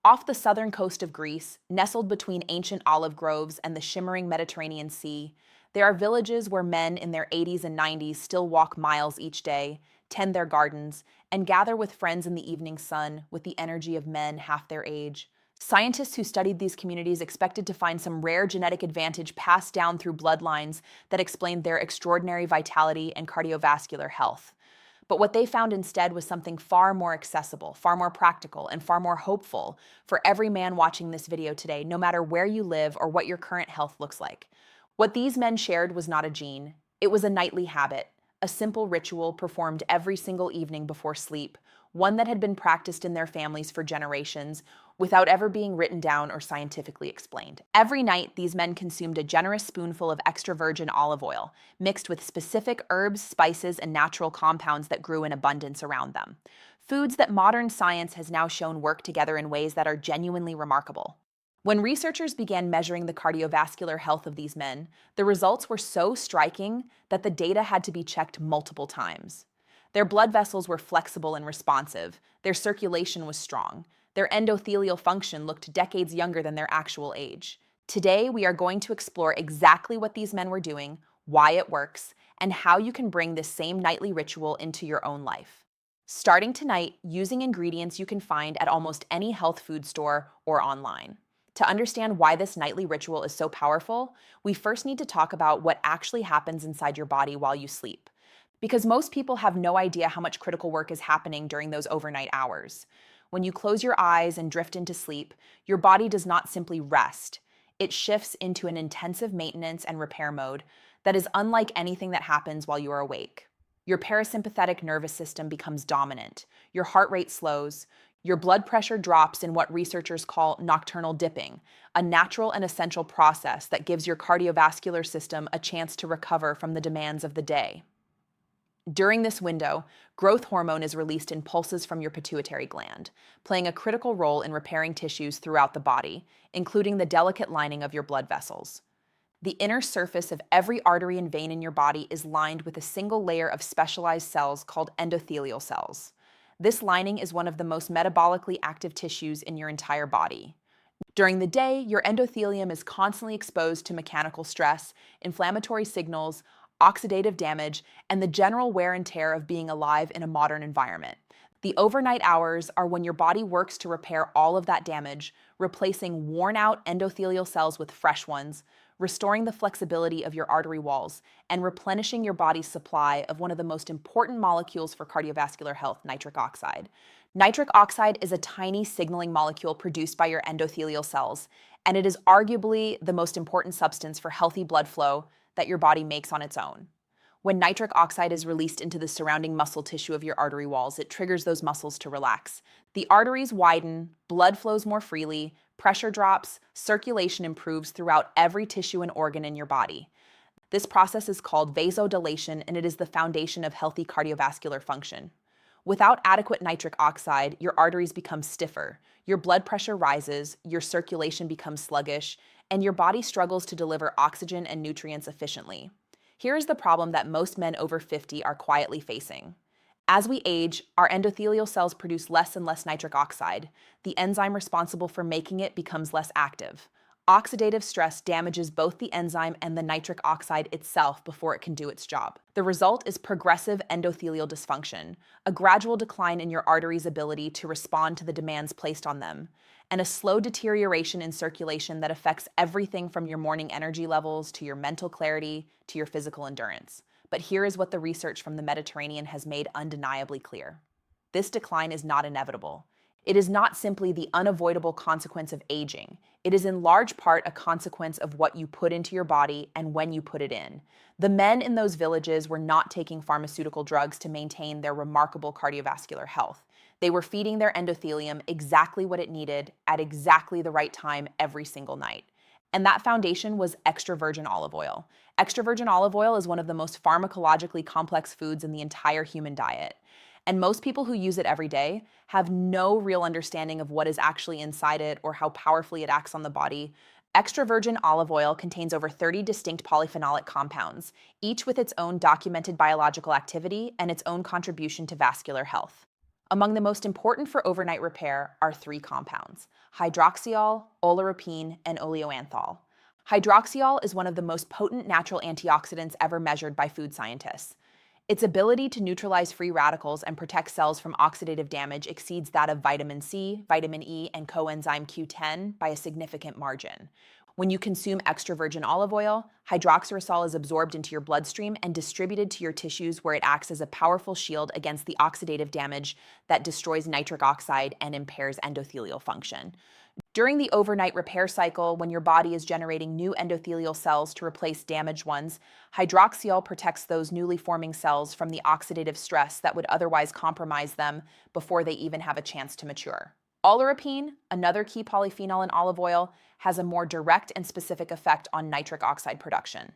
Off the southern coast of Greece, nestled between ancient olive groves and the shimmering Mediterranean Sea, there are villages where men in their 80s and 90s still walk miles each day, tend their gardens, and gather with friends in the evening sun with the energy of men half their age. Scientists who studied these communities expected to find some rare genetic advantage passed down through bloodlines that explained their extraordinary vitality and cardiovascular health. But what they found instead was something far more accessible, far more practical, and far more hopeful for every man watching this video today, no matter where you live or what your current health looks like. What these men shared was not a gene. It was a nightly habit, a simple ritual performed every single evening before sleep, one that had been practiced in their families for generations without ever being written down or scientifically explained. Every night, these men consumed a generous spoonful of extra virgin olive oil, mixed with specific herbs, spices, and natural compounds that grew in abundance around them. Foods that modern science has now shown work together in ways that are genuinely remarkable. When researchers began measuring the cardiovascular health of these men, the results were so striking that the data had to be checked multiple times. Their blood vessels were flexible and responsive, their circulation was strong, their endothelial function looked decades younger than their actual age. Today, we are going to explore exactly what these men were doing, why it works, and how you can bring this same nightly ritual into your own life. Starting tonight, using ingredients you can find at almost any health food store or online. To understand why this nightly ritual is so powerful, we first need to talk about what actually happens inside your body while you sleep. Because most people have no idea how much critical work is happening during those overnight hours. When you close your eyes and drift into sleep, your body does not simply rest. It shifts into an intensive maintenance and repair mode that is unlike anything that happens while you are awake. Your parasympathetic nervous system becomes dominant, your heart rate slows, your blood pressure drops in what researchers call nocturnal dipping, a natural and essential process that gives your cardiovascular system a chance to recover from the demands of the day. During this window, growth hormone is released in pulses from your pituitary gland, playing a critical role in repairing tissues throughout the body, including the delicate lining of your blood vessels. The inner surface of every artery and vein in your body is lined with a single layer of specialized cells called endothelial cells. This lining is one of the most metabolically active tissues in your entire body. During the day, your endothelium is constantly exposed to mechanical stress, inflammatory signals, oxidative damage, and the general wear and tear of being alive in a modern environment. The overnight hours are when your body works to repair all of that damage, replacing worn-out endothelial cells with fresh ones, restoring the flexibility of your artery walls, and replenishing your body's supply of one of the most important molecules for cardiovascular health, nitric oxide. Nitric oxide is a tiny signaling molecule produced by your endothelial cells, and it is arguably the most important substance for healthy blood flow that your body makes on its own. When nitric oxide is released into the surrounding muscle tissue of your artery walls, it triggers those muscles to relax. The arteries widen, blood flows more freely, pressure drops, circulation improves throughout every tissue and organ in your body. This process is called vasodilation, and it is the foundation of healthy cardiovascular function. Without adequate nitric oxide, your arteries become stiffer, your blood pressure rises, your circulation becomes sluggish, and your body struggles to deliver oxygen and nutrients efficiently. Here is the problem that most men over 50 are quietly facing. As we age, our endothelial cells produce less and less nitric oxide. The enzyme responsible for making it becomes less active. Oxidative stress damages both the enzyme and the nitric oxide itself before it can do its job. The result is progressive endothelial dysfunction, a gradual decline in your arteries' ability to respond to the demands placed on them, and a slow deterioration in circulation that affects everything from your morning energy levels to your mental clarity to your physical endurance. But here is what the research from the Mediterranean has made undeniably clear. This decline is not inevitable. It is not simply the unavoidable consequence of aging. It is in large part a consequence of what you put into your body and when you put it in. The men in those villages were not taking pharmaceutical drugs to maintain their remarkable cardiovascular health. They were feeding their endothelium exactly what it needed at exactly the right time every single night. And that foundation was extra virgin olive oil. Extra virgin olive oil is one of the most pharmacologically complex foods in the entire human diet. And most people who use it every day have no real understanding of what is actually inside it or how powerfully it acts on the body. Extra virgin olive oil contains over 30 distinct polyphenolic compounds, each with its own documented biological activity and its own contribution to vascular health. Among the most important for overnight repair are three compounds: hydroxyol, oleuropein, and oleoanthal. Hydroxyol is one of the most potent natural antioxidants ever measured by food scientists. Its ability to neutralize free radicals and protect cells from oxidative damage exceeds that of vitamin C, vitamin E, and coenzyme Q10 by a significant margin. When you consume extra virgin olive oil, hydroxytyrosol is absorbed into your bloodstream and distributed to your tissues, where it acts as a powerful shield against the oxidative damage that destroys nitric oxide and impairs endothelial function. During the overnight repair cycle, when your body is generating new endothelial cells to replace damaged ones, hydroxyol protects those newly forming cells from the oxidative stress that would otherwise compromise them before they even have a chance to mature. Oleuropein, another key polyphenol in olive oil, has a more direct and specific effect on nitric oxide production.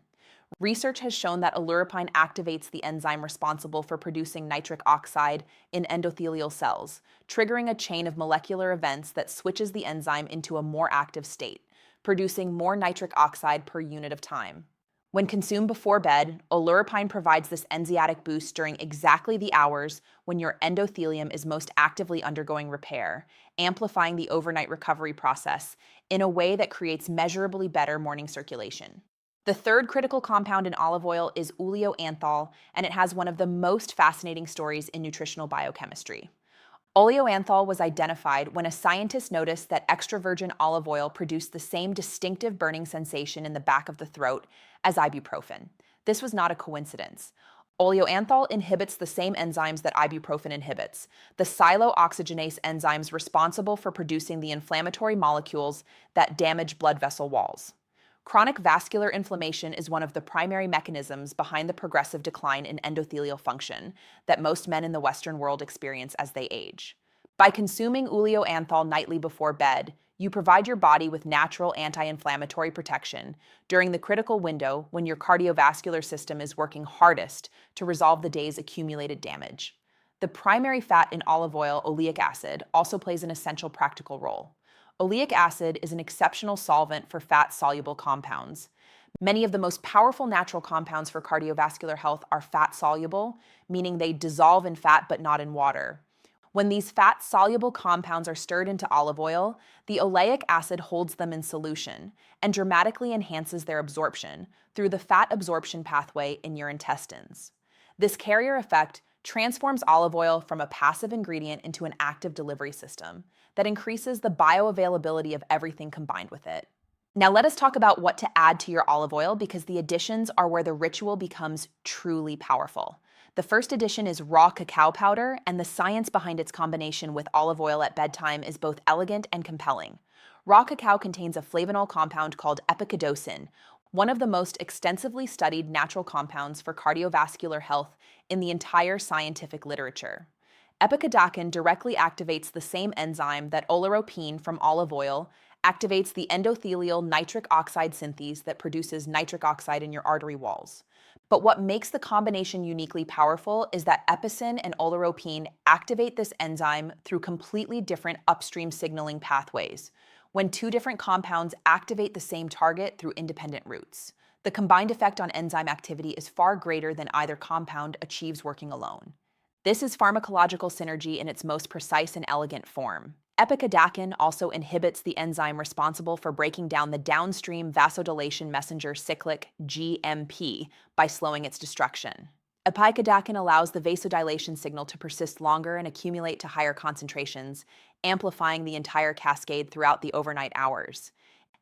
Research has shown that Oleuropein activates the enzyme responsible for producing nitric oxide in endothelial cells, triggering a chain of molecular events that switches the enzyme into a more active state, producing more nitric oxide per unit of time. When consumed before bed, Oleuropein provides this enzymatic boost during exactly the hours when your endothelium is most actively undergoing repair, amplifying the overnight recovery process in a way that creates measurably better morning circulation. The third critical compound in olive oil is oleoanthal, and it has one of the most fascinating stories in nutritional biochemistry. Oleocanthal was identified when a scientist noticed that extra virgin olive oil produced the same distinctive burning sensation in the back of the throat as ibuprofen. This was not a coincidence. Oleocanthal inhibits the same enzymes that ibuprofen inhibits, the silooxygenase enzymes responsible for producing the inflammatory molecules that damage blood vessel walls. Chronic vascular inflammation is one of the primary mechanisms behind the progressive decline in endothelial function that most men in the Western world experience as they age. By consuming oleoanthal nightly before bed, you provide your body with natural anti-inflammatory protection during the critical window when your cardiovascular system is working hardest to resolve the day's accumulated damage. The primary fat in olive oil, oleic acid, also plays an essential practical role. Oleic acid is an exceptional solvent for fat-soluble compounds. Many of the most powerful natural compounds for cardiovascular health are fat-soluble, meaning they dissolve in fat but not in water. When these fat-soluble compounds are stirred into olive oil, the oleic acid holds them in solution and dramatically enhances their absorption through the fat absorption pathway in your intestines. This carrier effect transforms olive oil from a passive ingredient into an active delivery system that increases the bioavailability of everything combined with it. Now let us talk about what to add to your olive oil, because the additions are where the ritual becomes truly powerful. The first addition is raw cacao powder, and the science behind its combination with olive oil at bedtime is both elegant and compelling. Raw cacao contains a flavanol compound called epicatechin, one of the most extensively studied natural compounds for cardiovascular health in the entire scientific literature. Epicatechin directly activates the same enzyme that oleuropein from olive oil activates the endothelial nitric oxide synthase that produces nitric oxide in your artery walls. But what makes the combination uniquely powerful is that epicin and oleuropein activate this enzyme through completely different upstream signaling pathways, when two different compounds activate the same target through independent routes. The combined effect on enzyme activity is far greater than either compound achieves working alone. This is pharmacological synergy in its most precise and elegant form. Epicatechin also inhibits the enzyme responsible for breaking down the downstream vasodilation messenger cyclic GMP by slowing its destruction. Epicatechin allows the vasodilation signal to persist longer and accumulate to higher concentrations, amplifying the entire cascade throughout the overnight hours.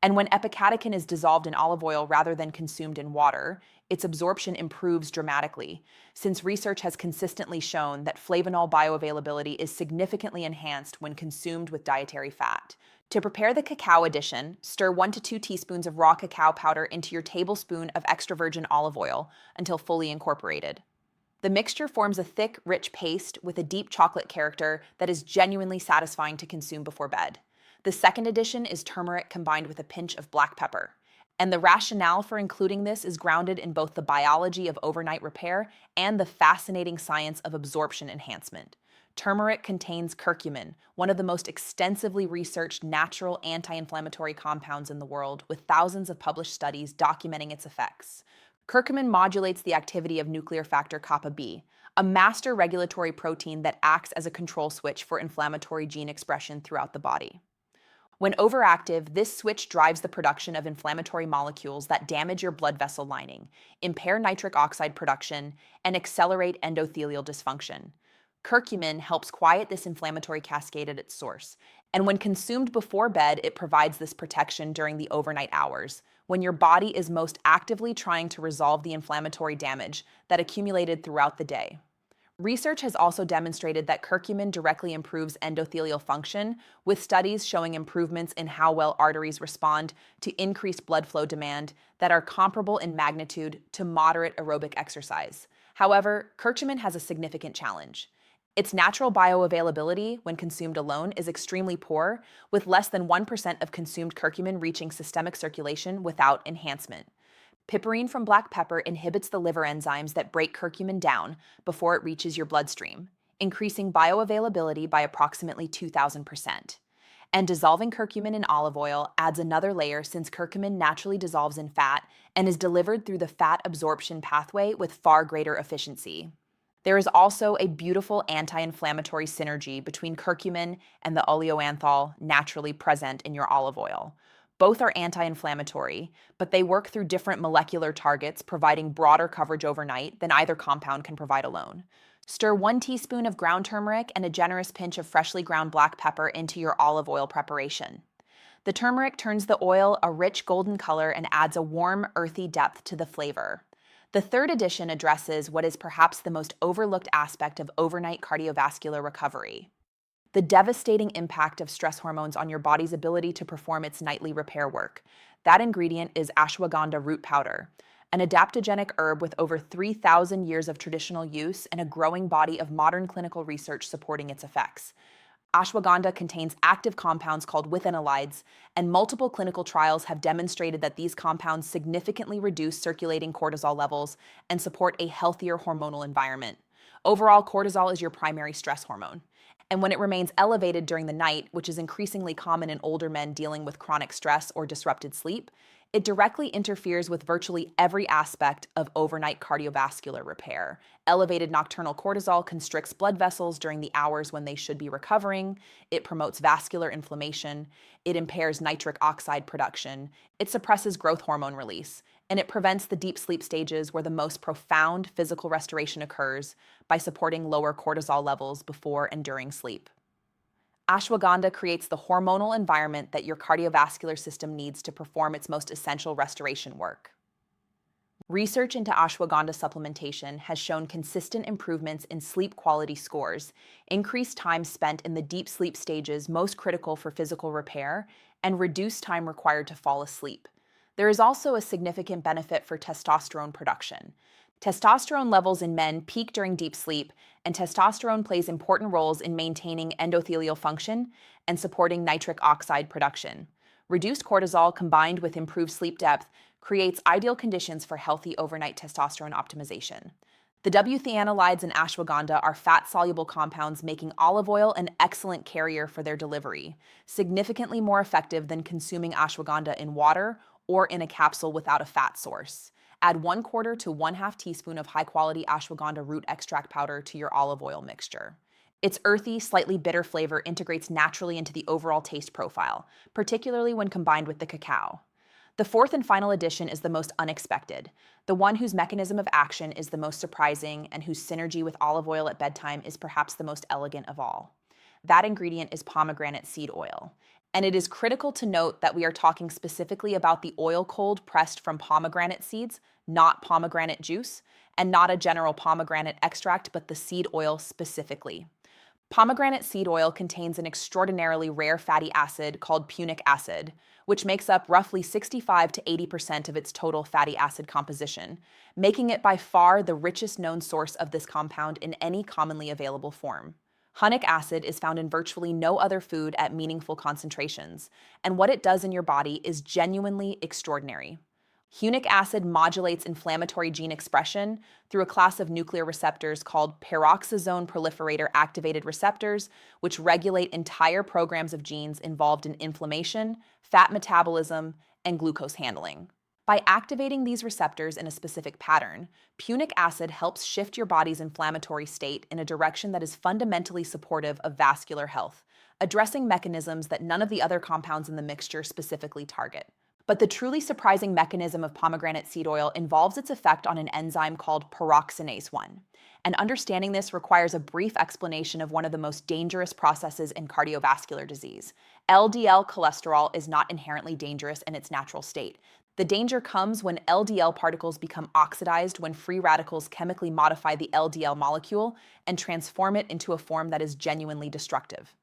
And when epicatechin is dissolved in olive oil rather than consumed in water, its absorption improves dramatically, since research has consistently shown that flavanol bioavailability is significantly enhanced when consumed with dietary fat. To prepare the cacao addition, stir 1 to 2 teaspoons of raw cacao powder into your tablespoon of extra virgin olive oil until fully incorporated. The mixture forms a thick, rich paste with a deep chocolate character that is genuinely satisfying to consume before bed. The second addition is turmeric combined with a pinch of black pepper. And the rationale for including this is grounded in both the biology of overnight repair and the fascinating science of absorption enhancement. Turmeric contains curcumin, one of the most extensively researched natural anti-inflammatory compounds in the world, with thousands of published studies documenting its effects. Curcumin modulates the activity of nuclear factor kappa B, a master regulatory protein that acts as a control switch for inflammatory gene expression throughout the body. When overactive, this switch drives the production of inflammatory molecules that damage your blood vessel lining, impair nitric oxide production, and accelerate endothelial dysfunction. Curcumin helps quiet this inflammatory cascade at its source, and when consumed before bed, it provides this protection during the overnight hours, when your body is most actively trying to resolve the inflammatory damage that accumulated throughout the day. Research has also demonstrated that curcumin directly improves endothelial function, with studies showing improvements in how well arteries respond to increased blood flow demand that are comparable in magnitude to moderate aerobic exercise. However, curcumin has a significant challenge. Its natural bioavailability, when consumed alone, is extremely poor, with less than 1% of consumed curcumin reaching systemic circulation without enhancement. Piperine from black pepper inhibits the liver enzymes that break curcumin down before it reaches your bloodstream, increasing bioavailability by approximately 2,000%. And dissolving curcumin in olive oil adds another layer, since curcumin naturally dissolves in fat and is delivered through the fat absorption pathway with far greater efficiency. There is also a beautiful anti-inflammatory synergy between curcumin and the Oleocanthal naturally present in your olive oil. Both are anti-inflammatory, but they work through different molecular targets, providing broader coverage overnight than either compound can provide alone. Stir 1 teaspoon of ground turmeric and a generous pinch of freshly ground black pepper into your olive oil preparation. The turmeric turns the oil a rich golden color and adds a warm, earthy depth to the flavor. The third addition addresses what is perhaps the most overlooked aspect of overnight cardiovascular recovery: the devastating impact of stress hormones on your body's ability to perform its nightly repair work. That ingredient is ashwagandha root powder, an adaptogenic herb with over 3,000 years of traditional use and a growing body of modern clinical research supporting its effects. Ashwagandha contains active compounds called withanolides, and multiple clinical trials have demonstrated that these compounds significantly reduce circulating cortisol levels and support a healthier hormonal environment. Overall, cortisol is your primary stress hormone. And when it remains elevated during the night, which is increasingly common in older men dealing with chronic stress or disrupted sleep, it directly interferes with virtually every aspect of overnight cardiovascular repair. Elevated nocturnal cortisol constricts blood vessels during the hours when they should be recovering. It promotes vascular inflammation. It impairs nitric oxide production. It suppresses growth hormone release. And it prevents the deep sleep stages where the most profound physical restoration occurs by supporting lower cortisol levels before and during sleep. Ashwagandha creates the hormonal environment that your cardiovascular system needs to perform its most essential restoration work. Research into ashwagandha supplementation has shown consistent improvements in sleep quality scores, increased time spent in the deep sleep stages most critical for physical repair, and reduced time required to fall asleep. There is also a significant benefit for testosterone production. Testosterone levels in men peak during deep sleep, and testosterone plays important roles in maintaining endothelial function and supporting nitric oxide production. Reduced cortisol combined with improved sleep depth creates ideal conditions for healthy overnight testosterone optimization. The W-theanolides in ashwagandha are fat-soluble compounds, making olive oil an excellent carrier for their delivery, significantly more effective than consuming ashwagandha in water or in a capsule without a fat source. Add 1/4 to 1/2 teaspoon of high-quality ashwagandha root extract powder to your olive oil mixture. Its earthy, slightly bitter flavor integrates naturally into the overall taste profile, particularly when combined with the cacao. The fourth and final addition is the most unexpected, the one whose mechanism of action is the most surprising and whose synergy with olive oil at bedtime is perhaps the most elegant of all. That ingredient is pomegranate seed oil. And it is critical to note that we are talking specifically about the oil cold pressed from pomegranate seeds, not pomegranate juice, and not a general pomegranate extract, but the seed oil specifically. Pomegranate seed oil contains an extraordinarily rare fatty acid called punic acid, which makes up roughly 65 to 80% of its total fatty acid composition, making it by far the richest known source of this compound in any commonly available form. Hunic acid is found in virtually no other food at meaningful concentrations, and what it does in your body is genuinely extraordinary. Hunic acid modulates inflammatory gene expression through a class of nuclear receptors called peroxisome proliferator activated receptors, which regulate entire programs of genes involved in inflammation, fat metabolism, and glucose handling. By activating these receptors in a specific pattern, punic acid helps shift your body's inflammatory state in a direction that is fundamentally supportive of vascular health, addressing mechanisms that none of the other compounds in the mixture specifically target. But the truly surprising mechanism of pomegranate seed oil involves its effect on an enzyme called Paraoxonase 1. And understanding this requires a brief explanation of one of the most dangerous processes in cardiovascular disease. LDL cholesterol is not inherently dangerous in its natural state. The danger comes when LDL particles become oxidized when free radicals chemically modify the LDL molecule and transform it into a form that is genuinely destructive.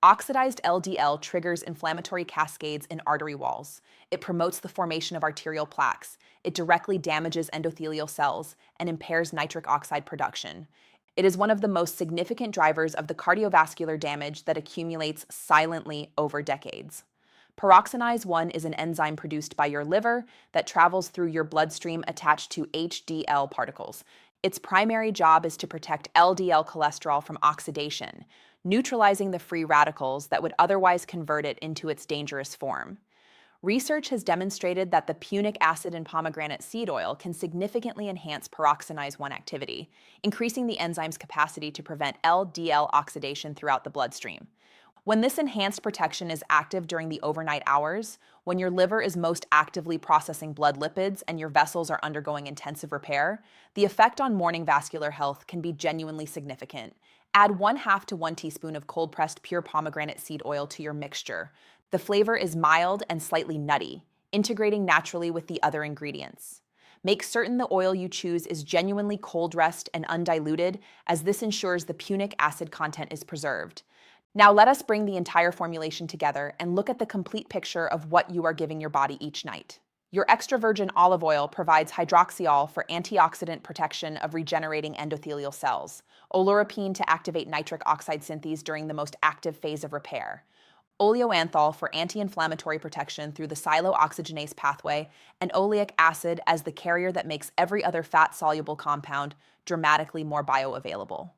Oxidized LDL triggers inflammatory cascades in artery walls. It promotes the formation of arterial plaques. It directly damages endothelial cells and impairs nitric oxide production. It is one of the most significant drivers of the cardiovascular damage that accumulates silently over decades. Paraoxonase 1 is an enzyme produced by your liver that travels through your bloodstream attached to HDL particles. Its primary job is to protect LDL cholesterol from oxidation, neutralizing the free radicals that would otherwise convert it into its dangerous form. Research has demonstrated that the punic acid in pomegranate seed oil can significantly enhance Paraoxonase 1 activity, increasing the enzyme's capacity to prevent LDL oxidation throughout the bloodstream. When this enhanced protection is active during the overnight hours, when your liver is most actively processing blood lipids and your vessels are undergoing intensive repair, the effect on morning vascular health can be genuinely significant. Add 1/2 to 1 teaspoon of cold-pressed pure pomegranate seed oil to your mixture. The flavor is mild and slightly nutty, integrating naturally with the other ingredients. Make certain the oil you choose is genuinely cold-pressed and undiluted, as this ensures the punic acid content is preserved. Now let us bring the entire formulation together and look at the complete picture of what you are giving your body each night. Your extra virgin olive oil provides hydroxyol for antioxidant protection of regenerating endothelial cells, Oleuropein to activate nitric oxide synthase during the most active phase of repair, Oleocanthal for anti-inflammatory protection through the silooxygenase pathway, and oleic acid as the carrier that makes every other fat-soluble compound dramatically more bioavailable.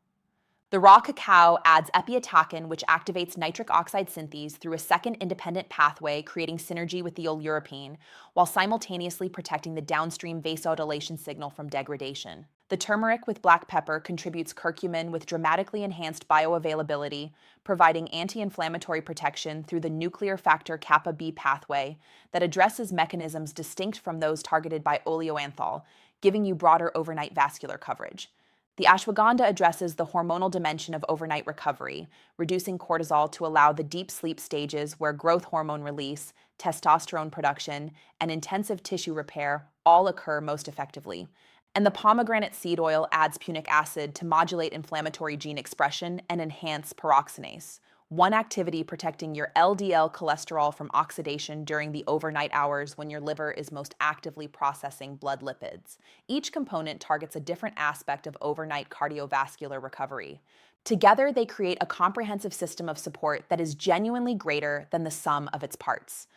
The raw cacao adds Epicatechin, which activates nitric oxide synthase through a second independent pathway, creating synergy with the Oleuropein, while simultaneously protecting the downstream vasodilation signal from degradation. The turmeric with black pepper contributes curcumin with dramatically enhanced bioavailability, providing anti-inflammatory protection through the nuclear factor kappa B pathway that addresses mechanisms distinct from those targeted by oleocanthal, giving you broader overnight vascular coverage. The ashwagandha addresses the hormonal dimension of overnight recovery, reducing cortisol to allow the deep sleep stages where growth hormone release, testosterone production, and intensive tissue repair all occur most effectively. And the pomegranate seed oil adds punic acid to modulate inflammatory gene expression and enhance paraoxonase, one activity protecting your LDL cholesterol from oxidation during the overnight hours when your liver is most actively processing blood lipids. Each component targets a different aspect of overnight cardiovascular recovery. Together, they create a comprehensive system of support that is genuinely greater than the sum of its parts.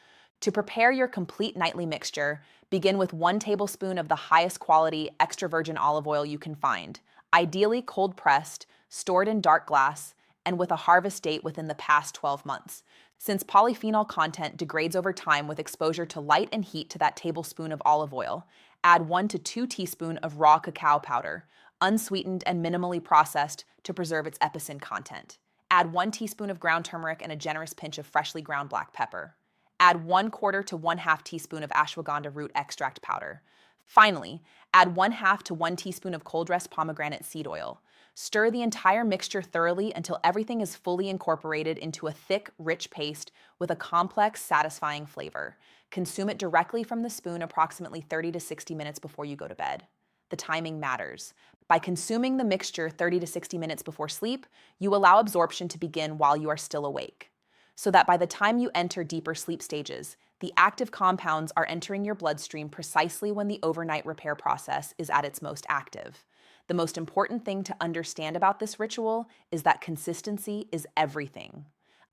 To prepare your complete nightly mixture, begin with 1 tablespoon of the highest quality extra virgin olive oil you can find, ideally cold-pressed, stored in dark glass, and with a harvest date within the past 12 months. Since polyphenol content degrades over time with exposure to light and heat to that tablespoon of olive oil, add 1 to 2 teaspoons of raw cacao powder, unsweetened and minimally processed to preserve its epicin content. Add 1 teaspoon of ground turmeric and a generous pinch of freshly ground black pepper. Add 1/4 to 1/2 teaspoon of ashwagandha root extract powder. Finally, add 1/2 to 1 teaspoon of cold-pressed pomegranate seed oil. Stir the entire mixture thoroughly until everything is fully incorporated into a thick, rich paste with a complex, satisfying flavor. Consume it directly from the spoon approximately 30 to 60 minutes before you go to bed. The timing matters. By consuming the mixture 30 to 60 minutes before sleep, you allow absorption to begin while you are still awake, so that by the time you enter deeper sleep stages, the active compounds are entering your bloodstream precisely when the overnight repair process is at its most active. The most important thing to understand about this ritual is that consistency is everything.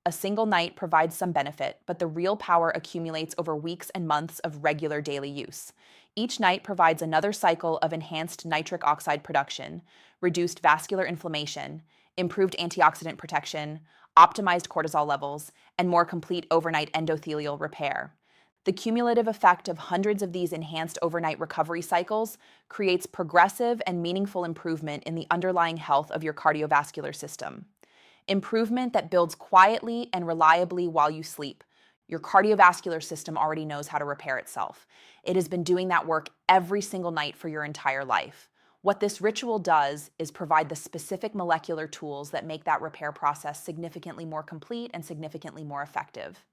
A single night provides some benefit, but the real power accumulates over weeks and months of regular daily use. Each night provides another cycle of enhanced nitric oxide production, reduced vascular inflammation, improved antioxidant protection, optimized cortisol levels, and more complete overnight endothelial repair. The cumulative effect of hundreds of these enhanced overnight recovery cycles creates progressive and meaningful improvement in the underlying health of your cardiovascular system. Improvement that builds quietly and reliably while you sleep. Your cardiovascular system already knows how to repair itself. It has been doing that work every single night for your entire life. What this ritual does is provide the specific molecular tools that make that repair process significantly more complete and significantly more effective.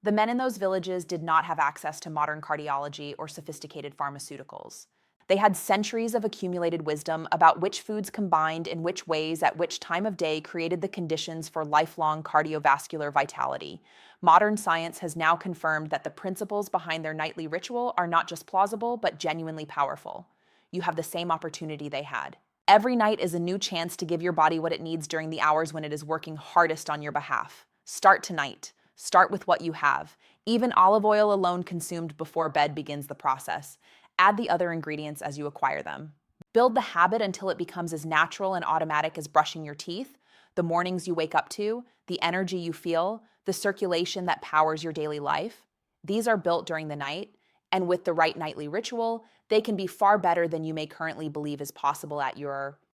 The men in those villages did not have access to modern cardiology or sophisticated pharmaceuticals. They had centuries of accumulated wisdom about which foods combined in which ways at which time of day created the conditions for lifelong cardiovascular vitality. Modern science has now confirmed that the principles behind their nightly ritual are not just plausible, but genuinely powerful. You have the same opportunity they had. Every night is a new chance to give your body what it needs during the hours when it is working hardest on your behalf. Start tonight. Start with what you have. Even olive oil alone consumed before bed begins the process. Add the other ingredients as you acquire them. Build the habit until it becomes as natural and automatic as brushing your teeth, the mornings you wake up to, the energy you feel, the circulation that powers your daily life. These are built during the night, and with the right nightly ritual, they can be far better than you may currently believe is possible at your